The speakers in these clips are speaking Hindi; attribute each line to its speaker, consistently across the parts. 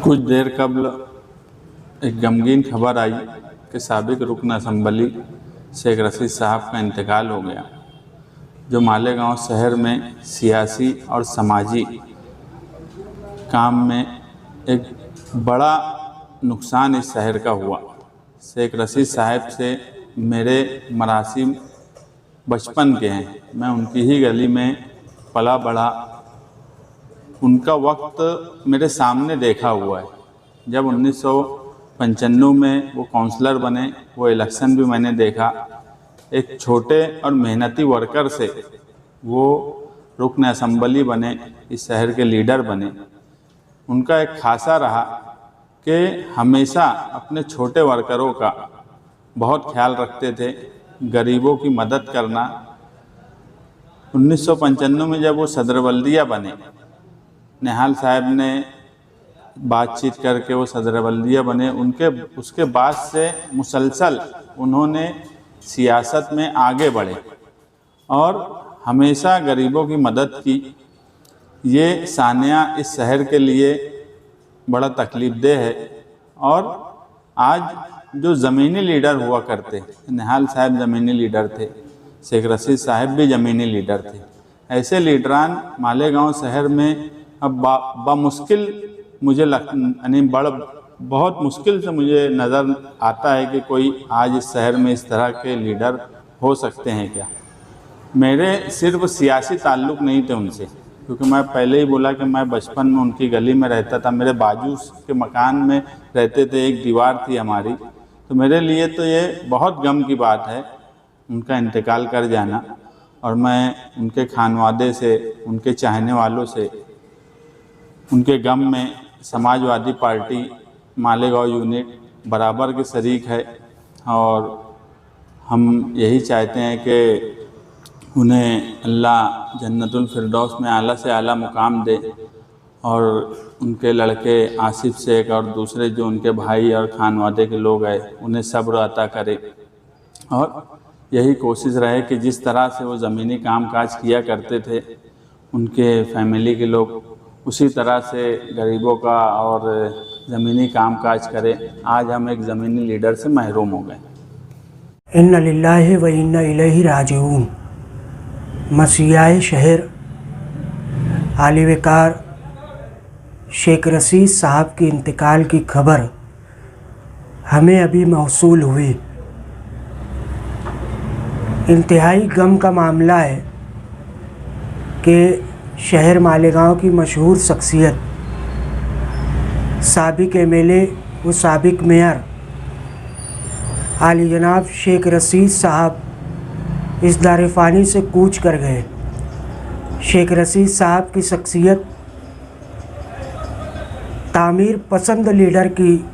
Speaker 1: कुछ देर कबल एक गमगीन खबर आई कि साबिक रुकन असम्बली शेख रशीद साहब का इंतकाल हो गया, जो मालेगांव शहर में सियासी और समाजी काम में एक बड़ा नुकसान इस शहर का हुआ। शेख रशीद साहब से मेरे मरासिम बचपन के हैं, मैं उनकी ही गली में पला बढ़ा, उनका वक्त मेरे सामने देखा हुआ है। जब 1995 में वो काउंसलर बने, वो इलेक्शन भी मैंने देखा। एक छोटे और मेहनती वर्कर से वो रुकन असम्बली बने, इस शहर के लीडर बने। उनका एक खासा रहा कि हमेशा अपने छोटे वर्करों का बहुत ख्याल रखते थे, गरीबों की मदद करना। 1995 में जब वो सदर बल्दिया बने, निहाल साहब ने बातचीत करके वो सदर बल्दिया बने। उसके बाद से मुसलसल उन्होंने सियासत में आगे बढ़े और हमेशा गरीबों की मदद की। ये सानिया इस शहर के लिए बड़ा तकलीफ़देह है। और आज जो ज़मीनी लीडर हुआ करते, निहाल साहब ज़मीनी लीडर थे, शेख रशीद साहब भी ज़मीनी लीडर थे। ऐसे लीडरान मालेगांव शहर में अब बामुश्किल मुझे बहुत मुश्किल से मुझे नज़र आता है कि कोई आज इस शहर में इस तरह के लीडर हो सकते हैं क्या। मेरे सिर्फ सियासी ताल्लुक़ नहीं थे उनसे, क्योंकि मैं पहले ही बोला कि मैं बचपन में उनकी गली में रहता था, मेरे बाजू के मकान में रहते थे, एक दीवार थी हमारी। तो मेरे लिए तो ये बहुत गम की बात है उनका इंतकाल कर जाना। और मैं उनके खानवादे से, उनके चाहने वालों से, उनके गम में समाजवादी पार्टी मालेगांव यूनिट बराबर के शरीक है। और हम यही चाहते हैं कि उन्हें अल्लाह जन्नतुल फिरदौस में आला से आला मुकाम दे, और उनके लड़के आसिफ शेख और दूसरे जो उनके भाई और खानवादे के लोग हैं, उन्हें सब्र अता करे। और यही कोशिश रहे कि जिस तरह से वो ज़मीनी कामकाज किया करते थे, उनके फैमिली के लोग उसी तरह से गरीबों का और ज़मीनी कामकाज करें। आज हम एक ज़मीनी लीडर से महरूम हो गए।
Speaker 2: इन्ना लिल्लाहि व इन्ना इलैहि राजिऊन। मसीहाए शहर आली वकार शेख रशीद साहब के इंतकाल की खबर हमें अभी मौसूल हुई। इंतहाई गम का मामला है कि शहर मालेगांव की मशहूर शख्सियत, साबिक एमएलए व साबिक मेयर आली जनाब शेख रशीद साहब इस दारिफ़ानी से कूच कर गए। शेख रशीद साहब की शख्सियत तामीर पसंद लीडर की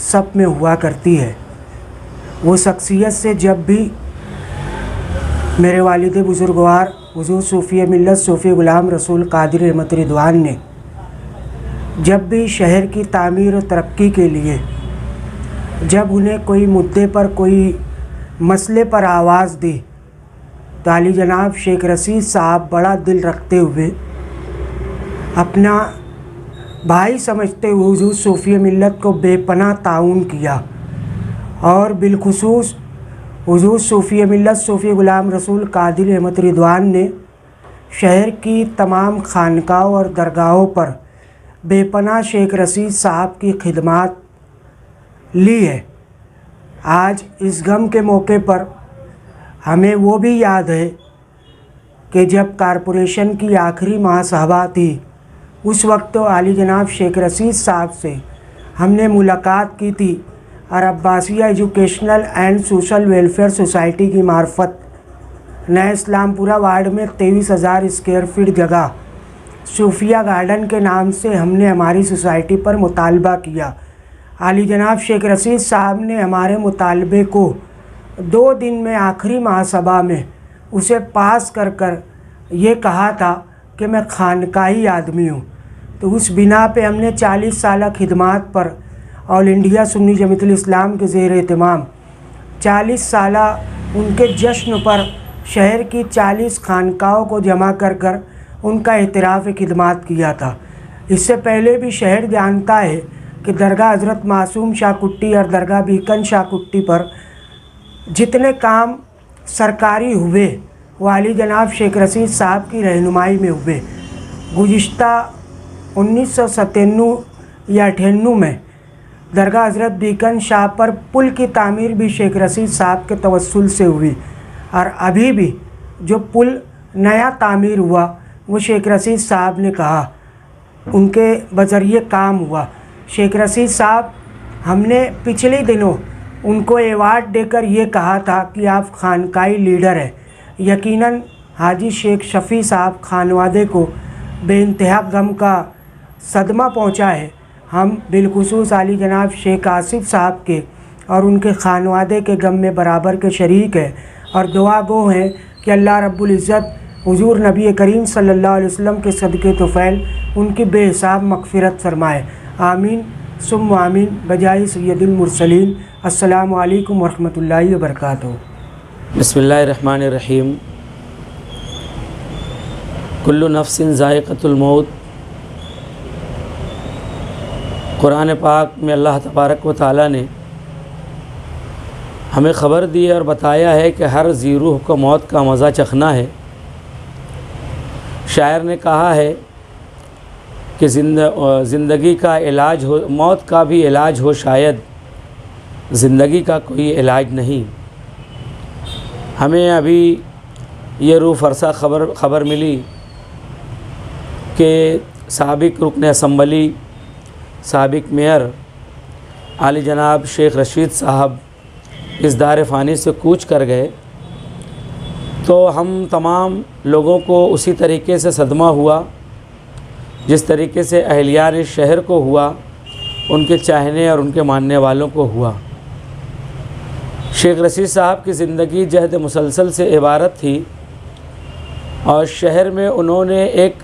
Speaker 2: सब में हुआ करती है। वो शख्सियत से जब भी मेरे वालिद बुजुर्गवार हुज़ूर सूफ़ी मिल्लत सूफ़ी ग़ुलाम रसूल क़ादिर रहमत रिदवान ने जब भी शहर की तामीर और तरक्की के लिए, जब उन्हें कोई मुद्दे पर, कोई मसले पर आवाज़ दी, तो आली जनाब शेख रशीद साहब बड़ा दिल रखते हुए, अपना भाई समझते हुए हुज़ूर सूफ़ी मिल्लत को बेपनाह ताउन किया। और बिलखुसूस हुज़ूर सूफ़ी मिल्लत सूफ़ी ग़ुलाम रसूल क़ादिर रहमत रिदवान ने शहर की तमाम खानकाहों और दरगाहों पर बेपनाह शेख रशीद साहब की खिदमत ली है। आज इस गम के मौके पर हमें वो भी याद है कि जब कारपोरेशन की आखिरी महासभा थी, उस वक्त तो आली जनाब शेख रशीद साहब से हमने मुलाकात की थी और Abbasia educational and social welfare society की मार्फत नया इस्लामपुरा वार्ड में 23,000 स्क्वायर फीट जगह सूफिया गार्डन के नाम से हमने हमारी सोसाइटी पर मुतालबा किया। आली जनाब शेख रशीद साहब ने हमारे मुतालबे को 2 दिन में आखिरी महासभा में उसे पास कर ये कहा था कि मैं खानकाही आदमी हूँ। तो उस बिना पे हमने 40 साल खिदमत पर ऑल इंडिया सुन्नी जमीयतुल इस्लाम के ज़ेर एहतमाम 40 साल उनके जश्न पर शहर की 40 खानकाहों को जमा कर उनका एतराफ़ खिदमत किया था। इससे पहले भी शहर जानता है कि दरगाह हज़रत मासूम शाह कुट्टी और दरगाह बीकन शाह कुट्टी पर जितने काम सरकारी हुए वो आली जनाब शेख रशीद साहब की रहनुमाई में हुए। गुज़िश्ता 1997 या 98 में दरगाह हज़रत बीकन शाह पर पुल की तामीर भी शेख रशीद साहब के तवस्सुल से हुई, और अभी भी जो पुल नया तामीर हुआ वो शेख रशीद साहब ने कहा, उनके बज़रिए काम हुआ। शेख रशीद साहब, हमने पिछले दिनों उनको एवार्ड देकर ये कहा था कि आप खानकाई लीडर हैं। यकीनन हाजी शेख शफ़ी साहब खानवादे को बेइंतहा गम का सदमा पहुंचा है। हम बिलखुसूस आली जनाब शेख आसिफ साहब के और उनके खानवादे के गम में बराबर के शरीक हैं और दुआ गो हैं कि अल्लाह रब्बुल इज़्ज़त हुज़ूर नबी करीम सल्लल्लाहु अलैहि वसल्लम के सदक़े तोफ़ैल उनकी बेहिसाब मग़फ़िरत फ़रमाए। आमीन सुम्मा आमीन बजाय सय्यदुल मुरसलीन। अस्सलामु अलैकुम वरहमतुल्लाहि वबरकातुहू।
Speaker 3: बिस्मिल्लाहिर्रहमानिर्रहीम। कुल्लु नफ्सिन ज़ाइक़तुल मौत। कुरान पाक में अल्लाह तबारक व तआला ने हमें ख़बर दी और बताया है कि हर ज़ी रूह को मौत का मज़ा चखना है। शायर ने कहा है कि ज़िंदगी का इलाज हो, मौत का भी इलाज हो शायद, ज़िंदगी का कोई इलाज नहीं। हमें अभी ये रूह फ़रसा ख़बर मिली कि साबिक़ रुकन असम्बली, साबिक़ मेयर आली जनाब शेख रशीद साहब इस दार फ़ानी से कूच कर गए। तो हम तमाम लोगों को उसी तरीके से सदमा हुआ जिस तरीके से अहलियान शहर को हुआ, उनके चाहने और उनके मानने वालों को हुआ। शेख रशीद साहब की ज़िंदगी जहद मुसलसल से इबारत थी और शहर में उन्होंने एक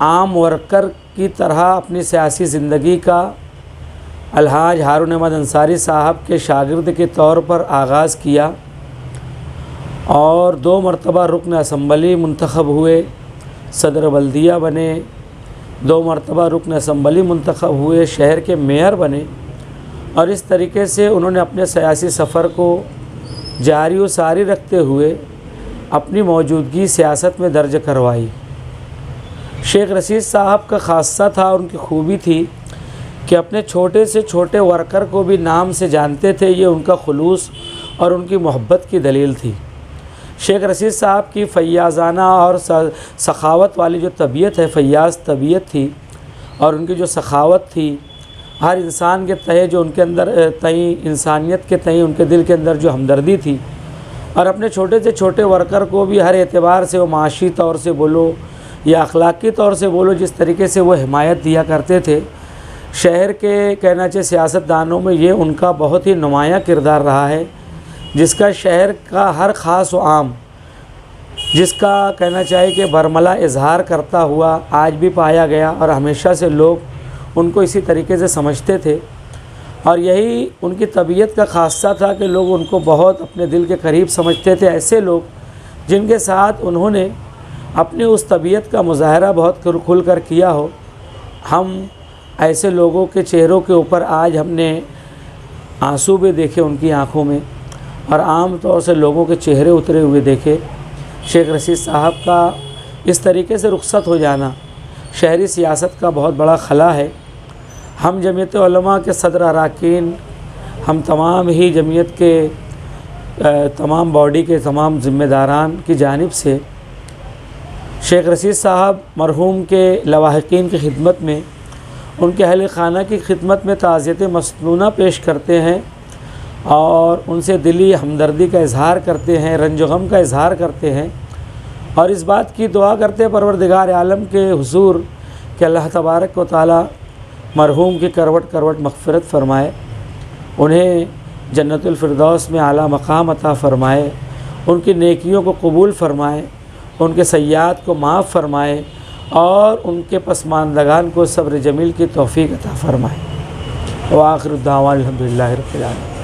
Speaker 3: आम वर्कर की तरह अपनी सियासी ज़िंदगी का अलहाज हारून अहमद अंसारी साहब के शागिर्द के तौर पर आगाज़ किया और 2 मरतबा रुकन असम्बली मुंतखब हुए, सदर बल्दिया बने, 2 मरतबा रुकन असम्बली मुंतखब हुए, शहर के मेयर बने और इस तरीके से उन्होंने अपने सियासी सफ़र को जारी व सारी रखते हुए अपनी मौजूदगी सियासत में दर्ज करवाई। शेख रशीद साहब का ख़ासा था, उनकी खूबी थी कि अपने छोटे से छोटे वर्कर को भी नाम से जानते थे। ये उनका खुलूस और उनकी मोहब्बत की दलील थी। शेख रशीद साहब की फ़ैयाज़ाना और सखावत वाली जो तबीयत है, फ़ैयाज़ तबीयत थी और उनकी जो सखावत थी, हर इंसान के तय जो उनके अंदर तई इंसानियत के तई उनके दिल के अंदर जो हमदर्दी थी और अपने छोटे से छोटे वर्कर को भी हर एतबार से, वो माशी तौर से बोलो या अखलाक़ी तौर से बोलो, जिस तरीके से वो हिमायत दिया करते थे, शहर के कहना चाहिए सियासतदानों में ये उनका बहुत ही नुमायाँ किरदार रहा है, जिसका शहर का हर ख़ास व आम, जिसका कहना चाहिए कि बरमला इजहार करता हुआ आज भी पाया गया और हमेशा से लोग उनको इसी तरीके से समझते थे। और यही उनकी तबीयत का ख़ासा था कि लोग उनको बहुत अपने दिल के करीब समझते थे। ऐसे लोग जिनके साथ उन्होंने अपनी उस तबीयत का मुज़ाहरा बहुत खुल कर किया हो, हम ऐसे लोगों के चेहरों के ऊपर आज हमने आंसू भी देखे उनकी आँखों में और आम तौर से लोगों के चेहरे उतरे हुए देखे। शेख रशीद साहब का इस तरीके से रुखसत हो जाना शहरी सियासत का बहुत बड़ा खला है। हम जमीयत उलमा के सदर अरकान, हम तमाम ही जमीयत के तमाम बॉडी के तमाम ज़िम्मेदारान की जानिब से शेख रशीद साहब मरहूम के लवाहिकीन की खिदमत में, उनके अहल खाना की खिदमत में ताज़ियत मसनूना पेश करते हैं और उनसे दिली हमदर्दी का इजहार करते हैं, रंज गम का इजहार करते हैं और इस बात की दुआ करते हैं परवरदिगार आलम के हुजूर कि अल्लाह तबारक व तआला मरहूम की करवट करवट मग़फ़िरत फ़रमाए, उन्हें जन्नतुल फ़िरदौस में आला मकाम अता फ़रमाए, उनकी नेकियों को कबूल फ़रमाए, उनके सय्यात को माफ़ फ़रमाए और उनके पसमानदगान को सब्र जमील की तौफ़ीक़ अता फ़रमाए। व आखिर दावाना अल्हम्दुलिल्लाहि रब्बिल आलमीन।